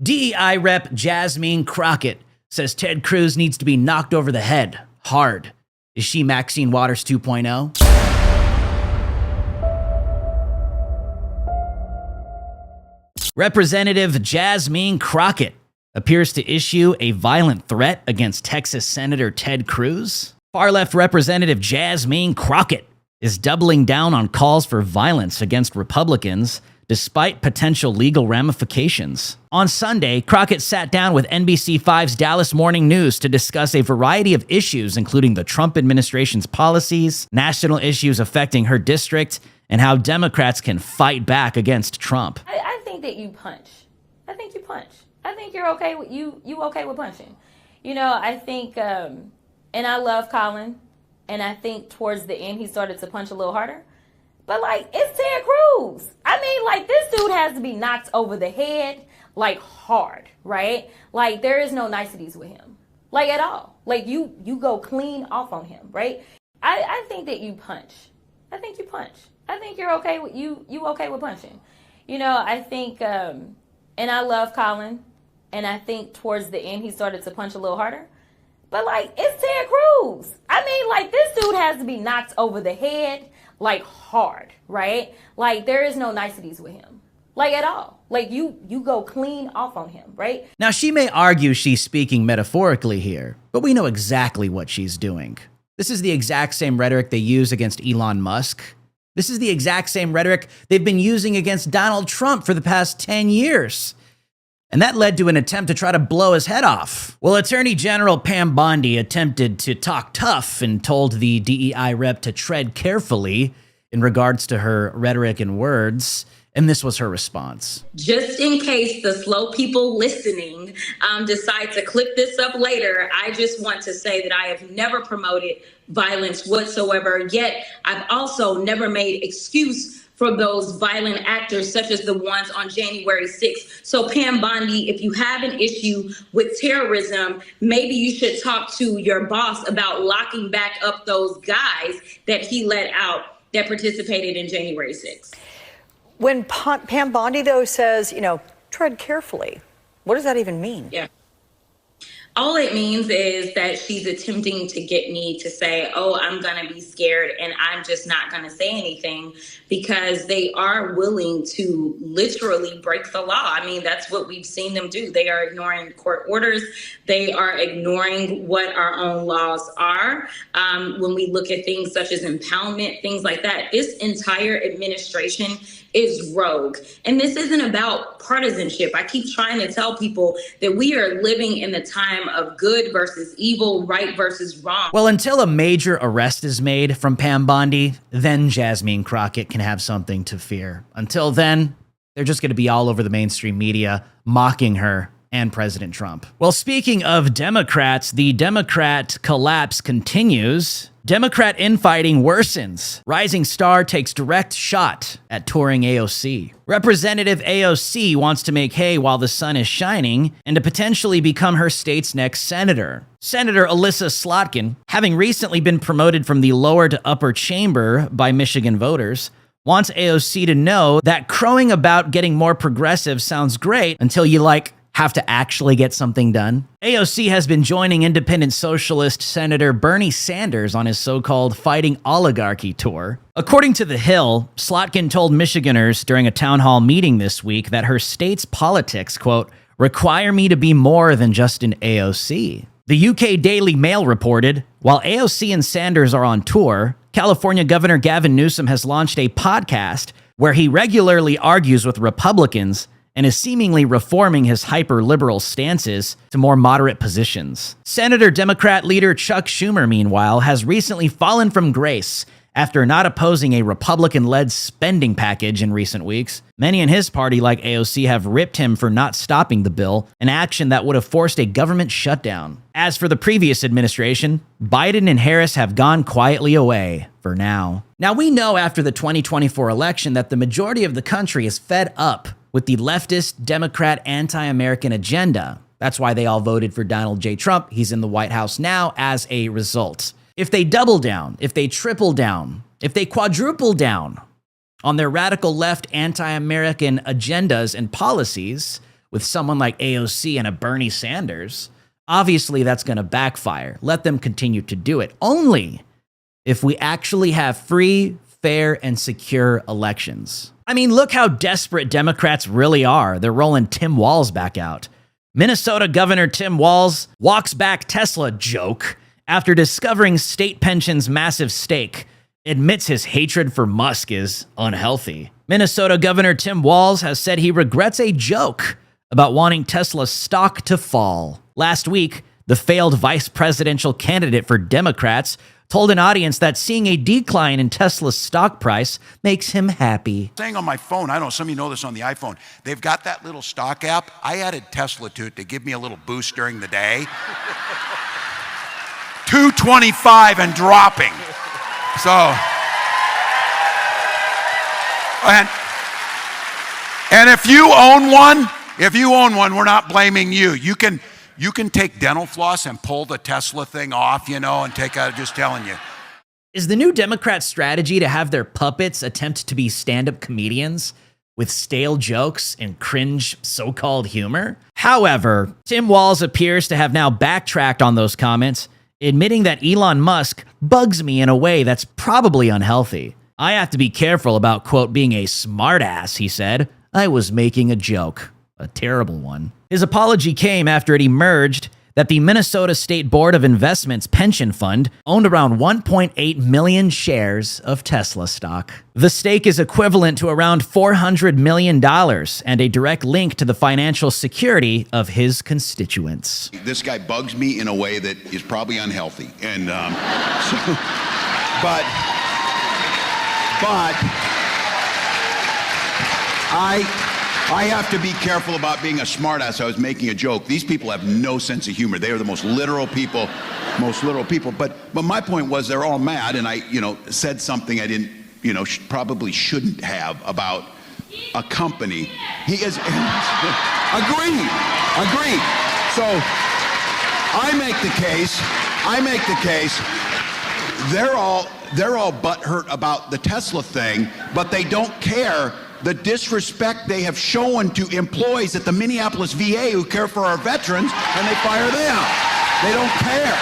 DEI Rep Jasmine Crockett says Ted Cruz needs to be knocked over the head hard. Is she Maxine Waters 2.0? Representative Jasmine Crockett appears to issue a violent threat against Texas Senator Ted Cruz. Far-left Representative Jasmine Crockett is doubling down on calls for violence against Republicans despite potential legal ramifications. On Sunday, Crockett sat down with NBC5's Dallas Morning News to discuss a variety of issues, including the Trump administration's policies, national issues affecting her district, and how Democrats can fight back against Trump. I think that you punch. I think you punch. I think you're okay with you okay with punching. You know, I think, and I love Colin, and I think towards the end he started to punch a little harder. But, like, it's Ted Cruz. I mean, like, this dude has to be knocked over the head, like, hard, right? Like, there is no niceties with him, like, at all. Like, you go clean off on him, right? I think that you punch. I think you punch. I think you're okay with you okay with punching. You know, I think, and I love Colin, and I think towards the end he started to punch a little harder. But, like, it's Ted Cruz. I mean, like, this dude has to be knocked over the head, like, hard, right? Like, there is no niceties with him, like, at all. Like, you go clean off on him, right? Now, she may argue she's speaking metaphorically here, but we know exactly what she's doing. This is the exact same rhetoric they use against Elon Musk. This is the exact same rhetoric they've been using against Donald Trump for the past 10 years. And that led to an attempt to try to blow his head off. Well, Attorney General Pam Bondi attempted to talk tough and told the DEI rep to tread carefully in regards to her rhetoric and words. And this was her response. Just in case the slow people listening decide to click this up later, I just want to say that I have never promoted violence whatsoever, yet I've also never made excuse for those violent actors such as the ones on January 6th. So Pam Bondi, if you have an issue with terrorism, maybe you should talk to your boss about locking back up those guys that he let out that participated in January 6th. When Pam Bondi, though, says, you know, tread carefully, what does that even mean? Yeah. All it means is that she's attempting to get me to say, oh, I'm going to be scared and I'm just not going to say anything, because they are willing to literally break the law. I mean, that's what we've seen them do. They are ignoring court orders. They are ignoring what our own laws are. When we look at things such as impoundment, things like that, this entire administration is rogue. And this isn't about partisanship. I keep trying to tell people that we are living in the time of good versus evil, right versus wrong. Well, until a major arrest is made from Pam Bondi, then Jasmine Crockett can have something to fear. Until then, they're just going to be all over the mainstream media mocking her and President Trump. Well, speaking of Democrats, the Democrat collapse continues. Democrat infighting worsens. Rising star takes direct shot at touring AOC. Representative AOC wants to make hay while the sun is shining and to potentially become her state's next senator. Senator Alyssa Slotkin, having recently been promoted from the lower to upper chamber by Michigan voters, wants AOC to know that crowing about getting more progressive sounds great until you have to actually get something done. AOC has been joining independent socialist Senator Bernie Sanders on his so-called Fighting Oligarchy tour. According to The Hill, Slotkin told Michiganders during a town hall meeting this week that her state's politics, quote, require me to be more than just an AOC. The UK Daily Mail reported, while AOC and Sanders are on tour, California Governor Gavin Newsom has launched a podcast where he regularly argues with Republicans and is seemingly reforming his hyper-liberal stances to more moderate positions. Senator Democrat leader Chuck Schumer, meanwhile, has recently fallen from grace after not opposing a Republican-led spending package in recent weeks. Many in his party, like AOC, have ripped him for not stopping the bill, an action that would have forced a government shutdown. As for the previous administration, Biden and Harris have gone quietly away for now. Now, we know after the 2024 election that the majority of the country is fed up with the leftist, Democrat, anti-American agenda. That's why they all voted for Donald J. Trump. He's in the White House now as a result. If they double down, if they triple down, if they quadruple down on their radical left anti-American agendas and policies, with someone like AOC and a Bernie Sanders, obviously that's going to backfire. Let them continue to do it. Only if we actually have free, fair, and secure elections. I mean, look how desperate Democrats really are. They're rolling Tim Walz back out. Minnesota Governor Tim Walz walks back Tesla joke after discovering state pension's massive stake, admits his hatred for Musk is unhealthy. Minnesota Governor Tim Walz has said he regrets a joke about wanting Tesla's stock to fall. Last week, the failed vice presidential candidate for Democrats told an audience that seeing a decline in Tesla's stock price makes him happy. Saying on my phone, I don't know, some of you know this on the iPhone, they've got that little stock app. I added Tesla to it to give me a little boost during the day. 225 and dropping. So, and if you own one, we're not blaming you. You can take dental floss and pull the Tesla thing off, and take out, just telling you. Is the new Democrat strategy to have their puppets attempt to be stand-up comedians with stale jokes and cringe so-called humor? However, Tim Walz appears to have now backtracked on those comments, admitting that Elon Musk bugs me in a way that's probably unhealthy. I have to be careful about, quote, being a smartass, he said. I was making a joke. A terrible one. His apology came after it emerged that the Minnesota State Board of Investments pension fund owned around 1.8 million shares of Tesla stock. The stake is equivalent to around $400 million and a direct link to the financial security of his constituents. This guy bugs me in a way that is probably unhealthy. And but I have to be careful about being a smartass. I was making a joke. These people have no sense of humor. They are the most literal people. But my point was they're all mad, and I, said something I didn't, probably shouldn't have about a company. He is agreed. So I make the case. They're all butthurt about the Tesla thing, but they don't care the disrespect they have shown to employees at the Minneapolis VA who care for our veterans, and they fire them. They don't care.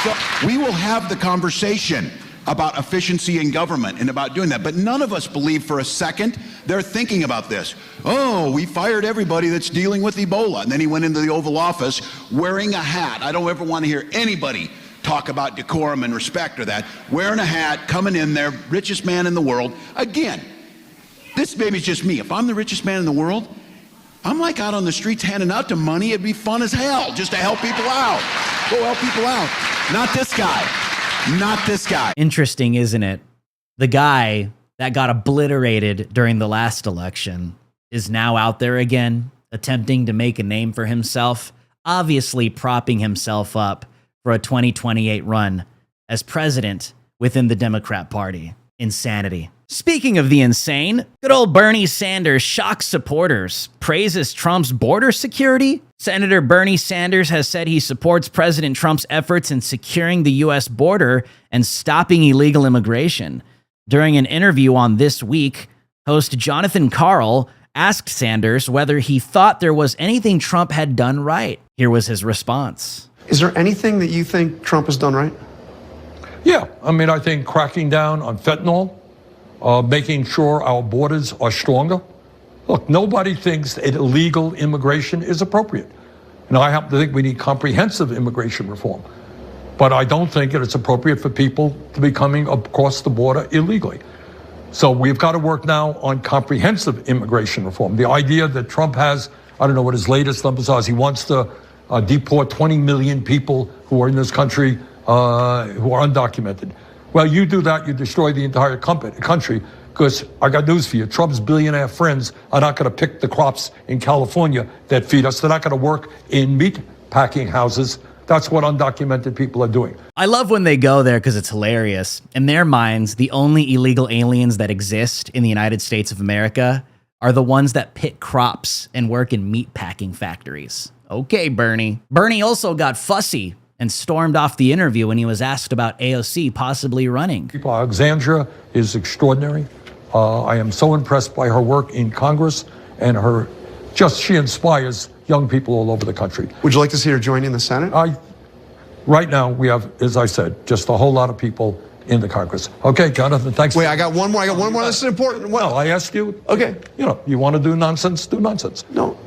So we will have the conversation about efficiency in government and about doing that, but none of us believe for a second they're thinking about this. Oh, we fired everybody that's dealing with Ebola. And then he went into the Oval Office wearing a hat. I don't ever want to hear anybody talk about decorum and respect or that. Wearing a hat, coming in there, richest man in the world. Again, this maybe is just me. If I'm the richest man in the world, I'm like out on the streets handing out the money. It'd be fun as hell just to help people out. Go help people out. Not this guy. Not this guy. Interesting, isn't it? The guy that got obliterated during the last election is now out there again, attempting to make a name for himself, obviously propping himself up for a 2028 run as president within the Democrat Party. Insanity. Speaking of the insane, good old Bernie Sanders shocks supporters, praises Trump's border security. Senator Bernie Sanders has said he supports President Trump's efforts in securing the U.S. border and stopping illegal immigration. During an interview on This Week, host Jonathan Karl asked Sanders whether he thought there was anything Trump had done right. Here was his response. Is there anything that you think Trump has done right? Yeah, I think cracking down on fentanyl, making sure our borders are stronger. Look, nobody thinks that illegal immigration is appropriate. And I happen to think we need comprehensive immigration reform. But I don't think that it's appropriate for people to be coming across the border illegally. So we've got to work now on comprehensive immigration reform. The idea that Trump has, I don't know what his latest numbers are, he wants to deport 20 million people who are in this country who are undocumented. Well, you do that, you destroy the entire country, because I got news for you. Trump's billionaire friends are not going to pick the crops in California that feed us. They're not going to work in meat packing houses. That's what undocumented people are doing. I love when they go there because it's hilarious. In their minds, the only illegal aliens that exist in the United States of America are the ones that pick crops and work in meat packing factories. Okay, Bernie. Bernie also got fussy and stormed off the interview when he was asked about AOC possibly running. Alexandria is extraordinary. I am so impressed by her work in Congress and her Just she inspires young people all over the country. Would you like to see her join in the Senate? Right now, we have, as I said, just a whole lot of people in the Congress. Okay, Jonathan, thanks. Wait, I got one more. This is important. Well, I asked you. Okay. You know, you want to do nonsense, do nonsense. No.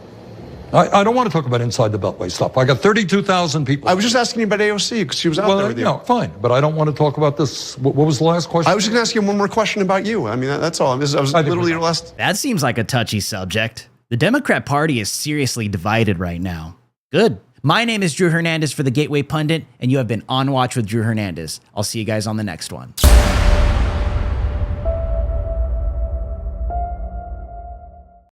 I don't want to talk about inside the Beltway stuff. I got 32,000 people. I was just asking you about AOC because she was out there with you. No, fine, but I don't want to talk about this. What was the last question? I was just going to ask you one more question about you. I mean, that's all. I was literally your last. That seems like a touchy subject. The Democrat Party is seriously divided right now. Good. My name is Drew Hernandez for the Gateway Pundit, and you have been on Watch with Drew Hernandez. I'll see you guys on the next one.